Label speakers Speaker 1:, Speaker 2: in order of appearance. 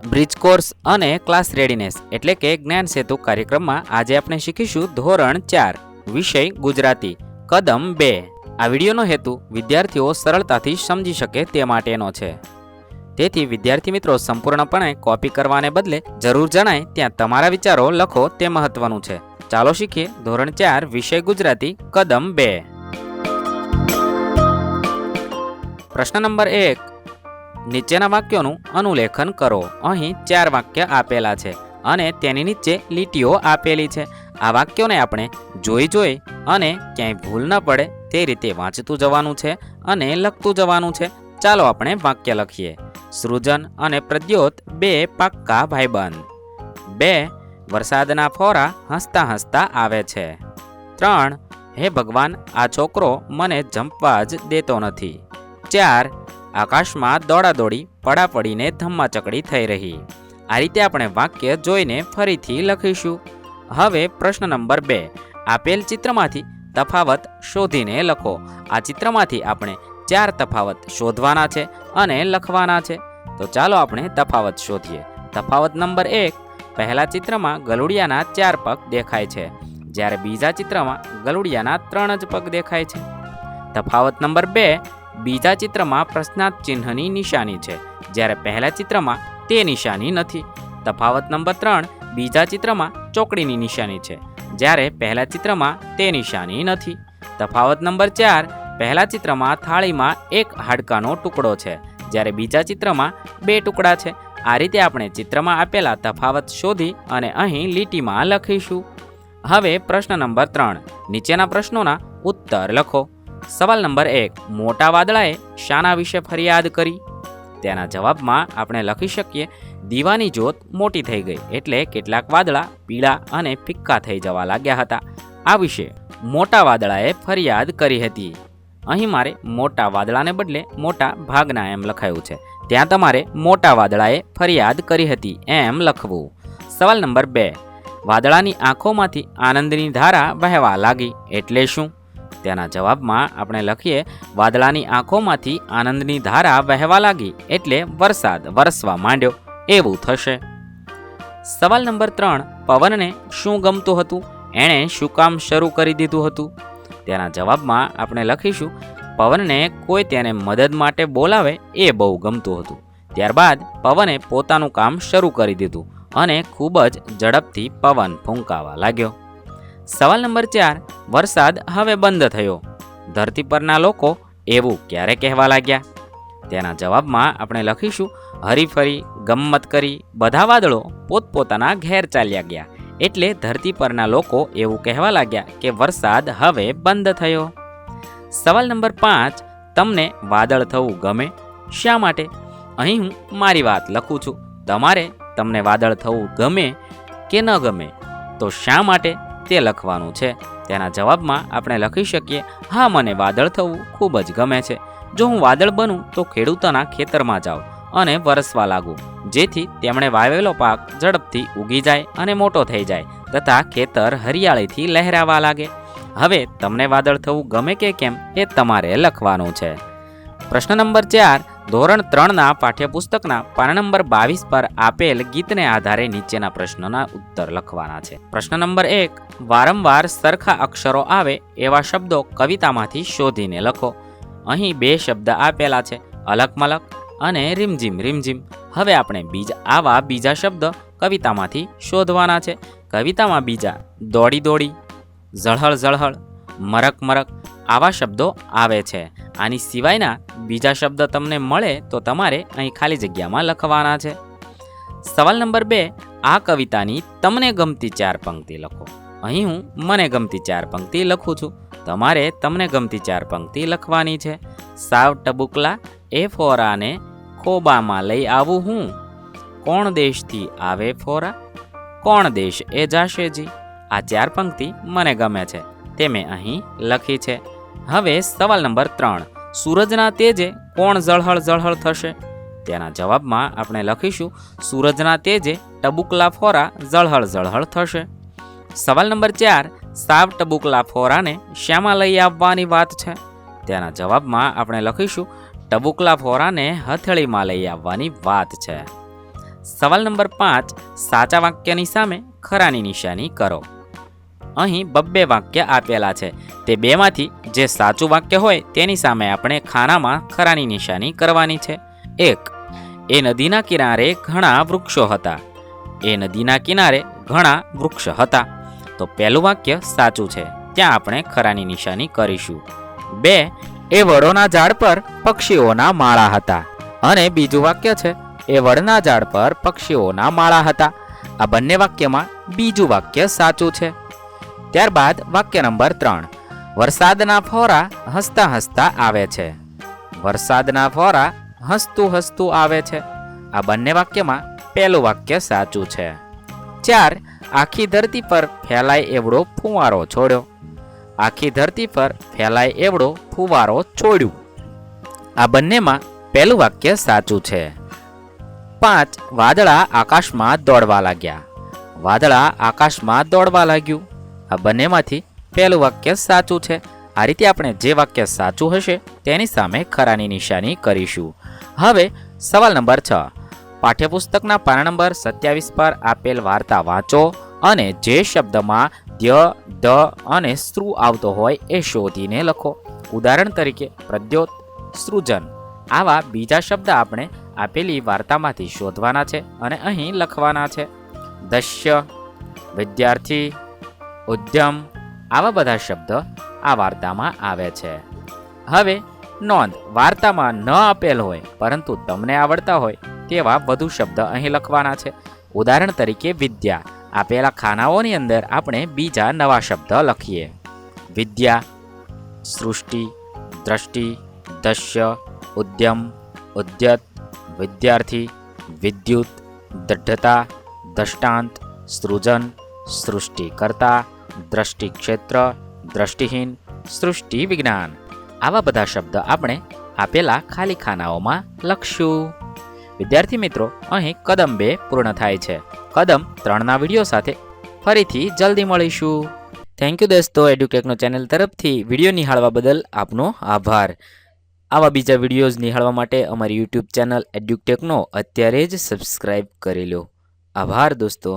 Speaker 1: Bridge course અને class readiness એટલે કે જ્ઞાન સેતુ કાર્યક્રમમાં આજે આપણે શીખીશું ધોરણ 4 વિષય ગુજરાતી કદમ 2। આ વિડીયોનો હેતુ વિદ્યાર્થીઓ સરળતાથી સમજી શકે તે માટેનો છે, તેથી વિદ્યાર્થી મિત્રો સંપૂર્ણપણે કોપી કરવાને બદલે જરૂર જણાય ત્યાં તમારા વિચારો લખો તે મહત્વનું છે। ચાલો શીખીએ ધોરણ 4 વિષય ગુજરાતી કદમ 2। પ્રશ્ન નંબર 1, નીચેના વાક્યોનું અનુલેખન કરો। અહીં 4 વાક્ય આપેલા છે અને તેની નીચે લીટીઓ આપેલી છે। આ વાક્યોને આપણે જોઈ અને ક્યાંય ભૂલ ન પડે તે રીતે વાંચતું જવાનું છે અને લખતું જવાનું છે। ચાલો આપણે વાક્ય લખીએ। સૃજન અને પ્રદ્યોત 2 પાક્કા ભાઈબંધ। 2, વરસાદના ફોરા હસતા હસતા આવે છે। 3, હે ભગવાન, આ છોકરો મને જંપવા જ દેતો નથી। 4, આકાશમાં દોડાદોડી પડાપડીને ધમ્માચકડી થઈ રહી। આ રીતે આપણે વાક્ય જોઈને ફરીથી લખીશું। હવે પ્રશ્ન નંબર 2, આપેલ ચિત્રમાંથી તફાવત શોધીને લખો। આ ચિત્રમાંથી આપણે 4 તફાવત શોધવાના છે અને લખવાના છે। તો ચાલો આપણે તફાવત શોધીએ। તફાવત નંબર 1, પહેલા ચિત્રમાં ગલુડિયાના 4 પગ દેખાય છે, જ્યારે બીજા ચિત્રમાં ગલુડિયાના 3 જ પગ દેખાય છે। તફાવત નંબર 2, બીજા ચિત્રમાં પ્રશ્નાર્થ ચિહ્નની નિશાની છે, જ્યારે પહેલા ચિત્રમાં તે નિશાની નથી। તફાવત નંબર 3, બીજા ચિત્રમાં ચોકડીની નિશાની છે, જ્યારે પહેલા ચિત્રમાં તે નિશાની નથી। તફાવત નંબર 4, પહેલા ચિત્રમાં થાળીમાં 1 હાડકાનો ટુકડો છે, જ્યારે બીજા ચિત્રમાં 2 ટુકડા છે। આ રીતે આપણે ચિત્રમાં આપેલા તફાવત શોધી અને અહીં લીટીમાં લખીશું। હવે પ્રશ્ન નંબર 3, નીચેના પ્રશ્નોના ઉત્તર લખો। સવાલ નંબર 1, મોટા વાદળાએ શાના વિશે ફરિયાદ કરી? તેના જવાબમાં આપણે લખી શકીએ, દીવાની જ્યોત મોટી થઈ ગઈ એટલે કેટલાક વાદળા પીળા અને ફિક્કા થઈ જવા લાગ્યા હતા। આ વિશે મોટા વાદળાએ ફરિયાદ કરી હતી। અહીં મારે મોટા વાદળાને બદલે મોટા ભાગના એમ લખાયું છે, ત્યાં તમારે મોટા વાદળાએ ફરિયાદ કરી હતી એમ લખવું। સવાલ નંબર 2, વાદળાની આંખોમાંથી આનંદની ધારા વહેવા લાગી એટલે શું? તેના જવાબમાં આપણે લખીએ, વાદળાની આંખોમાંથી આનંદની ધારા વહેવા લાગી એટલે વરસાદ વરસવા માંડ્યો એવું થશે। સવાલ નંબર 3, પવનને શું ગમતું હતું? એણે શું કામ શરૂ કરી દીધું હતું? તેના જવાબમાં આપણે લખીશું, પવનને કોઈ તેને મદદ માટે બોલાવે એ બહુ ગમતું હતું। ત્યારબાદ પવને પોતાનું કામ શરૂ કરી દીધું અને ખૂબ જ ઝડપથી પવન ફૂંકાવા લાગ્યો। સવાલ નંબર 4, વરસાદ હવે બંધ થયો, ધરતી પરના લોકો એવું ક્યારે કહેવા લાગ્યા? તેના જવાબમાં આપણે લખીશું, હરીફરી ગમ્મત કરી બધા વાદળો પોતપોતાના ઘેર ચાલ્યા ગયા એટલે ધરતી પરના લોકો એવું કહેવા લાગ્યા કે વરસાદ હવે બંધ થયો। સવાલ નંબર 5, તમને વાદળ થવું ગમે? શા માટે? અહીં હું મારી વાત લખું છું, તમને વાદળ થવું ગમે કે ન ગમે તો શા માટે તે લખવાનું છે। તેના જવાબમાં આપણે લખી શકીએ, હા, મને વાદળ થવું ખૂબ જ ગમે છે। જો હું વાદળ બનું તો ખેડૂતોના ખેતરમાં જાઉં અને વરસવા લાગું, જેથી તેમણે વાવેલો પાક ઝડપથી ઉગી જાય અને મોટો થઈ જાય તથા ખેતર હરિયાળીથી લહેરાવા લાગે। હવે તમને વાદળ થવું ગમે કે કેમ એ તમારે લખવાનું છે। પ્રશ્ન નંબર 4, ધોરણ 3ના પાઠ્યપુસ્તકના પાના નંબર 22 પર આપેલ ગીતને આધારે નીચેના પ્રશ્નોના ઉત્તર લખવાના છે। પ્રશ્ન નંબર 1, વારંવાર સરખા અક્ષરો આવે એવા શબ્દો કવિતામાંથી શોધીને લખો। અહીં 2 શબ્દ આપેલા છે, અલક મલક અને રીમઝીમ રીમઝીમ। હવે આપણે બીજા શબ્દ કવિતામાંથી શોધવાના છે। કવિતામાં બીજા દોડી દોડી, ઝળહળ ઝળહળ, મરક મરક આવા શબ્દો આવે છે। આની સિવાયના બીજા શબ્દ તમને મળે તો તમારે અહીં ખાલી જગ્યામાં લખવાના છે। સવાલ નંબર 2, આ કવિતાની તમને ગમતી 4 પંક્તિ લખો। અહીં હું મને ગમતી 4 પંક્તિ લખું છું, તમારે તમને ગમતી 4 પંક્તિ લખવાની છે। સાવ ટબુકલા એ ફોરાને ખોબામાં લઈ આવું હું, કોણ દેશથી આવે ફોરા, કોણ દેશ એ જાશે જી। આ 4 પંક્તિ મને ગમે છે તે મેં અહીં લખી છે। હવે સવાલ નંબર 3, સૂરજના તેજે કોણ ઝળહળ ઝળહળ થશે? તેના જવાબમાં આપણે લખીશું, સૂરજના તેજે ટબુકલા ફોરા ઝળહળ ઝળહળ થશે। સવાલ નંબર 4, સાવ ટબુકલા ફોરાને શામાં લઈ આવવાની વાત છે? તેના જવાબમાં આપણે લખીશું, ટબુકલા ફોરાને હથેળીમાં લઈ આવવાની વાત છે। સવાલ નંબર 5, સાચા વાક્યની સામે ખરાની નિશાની કરો. અહીં બબ્બે વાક્ય આપેલા છે. તે બેમાંથી જે સાચું વાક્ય હોય તેની સામે આપણે ખાનામાં ખરાની નિશાની કરવાની છે. 1. એ નદીના કિનારે ઘણા વૃક્ષો હતા. એ નદીના કિનારે ઘણા વૃક્ષ હતા. તો પહેલું વાક્ય સાચું છે, ત્યાં આપણે ખરાની નિશાની કરીશું. 2. એ વડોના ઝાડ પર પક્ષીઓના માળા હતા. અને બીજું વાક્ય છે, એ વડના ઝાડ પર પક્ષીઓના માળા હતા. આ બંને વાક્યમાં બીજું વાક્ય સાચું છે. ત્યારબાદ વાક્ય નંબર 3, વરસાદના ફોરા હસતા હસતા આવે છે. વરસાદના ફોરા હસતું હસતું આવે છે. આ બંને વાક્યમાં પહેલું વાક્ય સાચું છે. 4. આખી ધરતી પર ફેલાય એવડો ફુવારો છોડ્યો. આખી ધરતી પર ફેલાય એવડો ફુવારો છોડ્યું. આ બંનેમાં પહેલું વાક્ય સાચું છે. 5. વાદળા આકાશમાં દોડવા લાગ્યા. વાદળા આકાશમાં દોડવા લાગ્યું. આ બંનેમાંથી પહેલું વાક્ય સાચું છે. આ રીતે આપણે જે વાક્ય સાચું હશે તેની સામે ખરાની નિશાની કરીશું. હવે સવાલ નંબર 6, પાઠ્યપુસ્તકના પાના નંબર 27 પર આપેલ વાર્તા વાંચો અને જે શબ્દમાં દ્ય, દ અને સ્ત્રુ આવતો હોય એ શોધીને લખો. ઉદાહરણ તરીકે પ્રદ્યોત, સૃજન આવા બીજા શબ્દ આપણે આપેલી વાર્તામાંથી શોધવાના છે અને અહીં લખવાના છે. દશ્ય, વિદ્યાર્થી, ઉદ્યમ આવા બધા શબ્દ આ વાર્તામાં આવે છે. હવે નોંધ, વાર્તામાં ન આપેલ હોય પરંતુ તમને આવડતા હોય તેવા વધુ શબ્દ અહીં લખવાના છે. ઉદાહરણ તરીકે વિદ્યા, આપેલા ખાનાઓની અંદર આપણે બીજા નવા શબ્દ લખીએ. વિદ્યા, સૃષ્ટિ, દ્રષ્ટિ, દશ્ય, ઉદ્યમ, ઉદ્યત, વિદ્યાર્થી, વિદ્યુત, દઢ્ઢતા, દૃષ્ટાંત, સૃજન, સૃષ્ટિકર્તા, દ્રષ્ટિક્ષેત્ર, દ્રષ્ટિહીન, સૃષ્ટિ વિજ્ઞાન આવા બધા શબ્દ આપણે આપેલા ખાલી ખાનાઓમાં લખશું. વિદ્યાર્થી મિત્રો, અહીં કદમ 2 પૂર્ણ થાય છે. કદમ 3ના વિડીયો સાથે ફરીથી જલ્દી મળીશું. થેન્ક યુ દોસ્તો. એડ્યુટેકનો ચેનલ તરફથી વિડીયો નિહાળવા બદલ આપનો આભાર. આવા બીજા વિડીયોઝ નિહાળવા માટે અમારી યુટ્યુબ ચેનલ એડ્યુટેકનો અત્યારે જ સબસ્ક્રાઈબ કરી લો. આભાર દોસ્તો.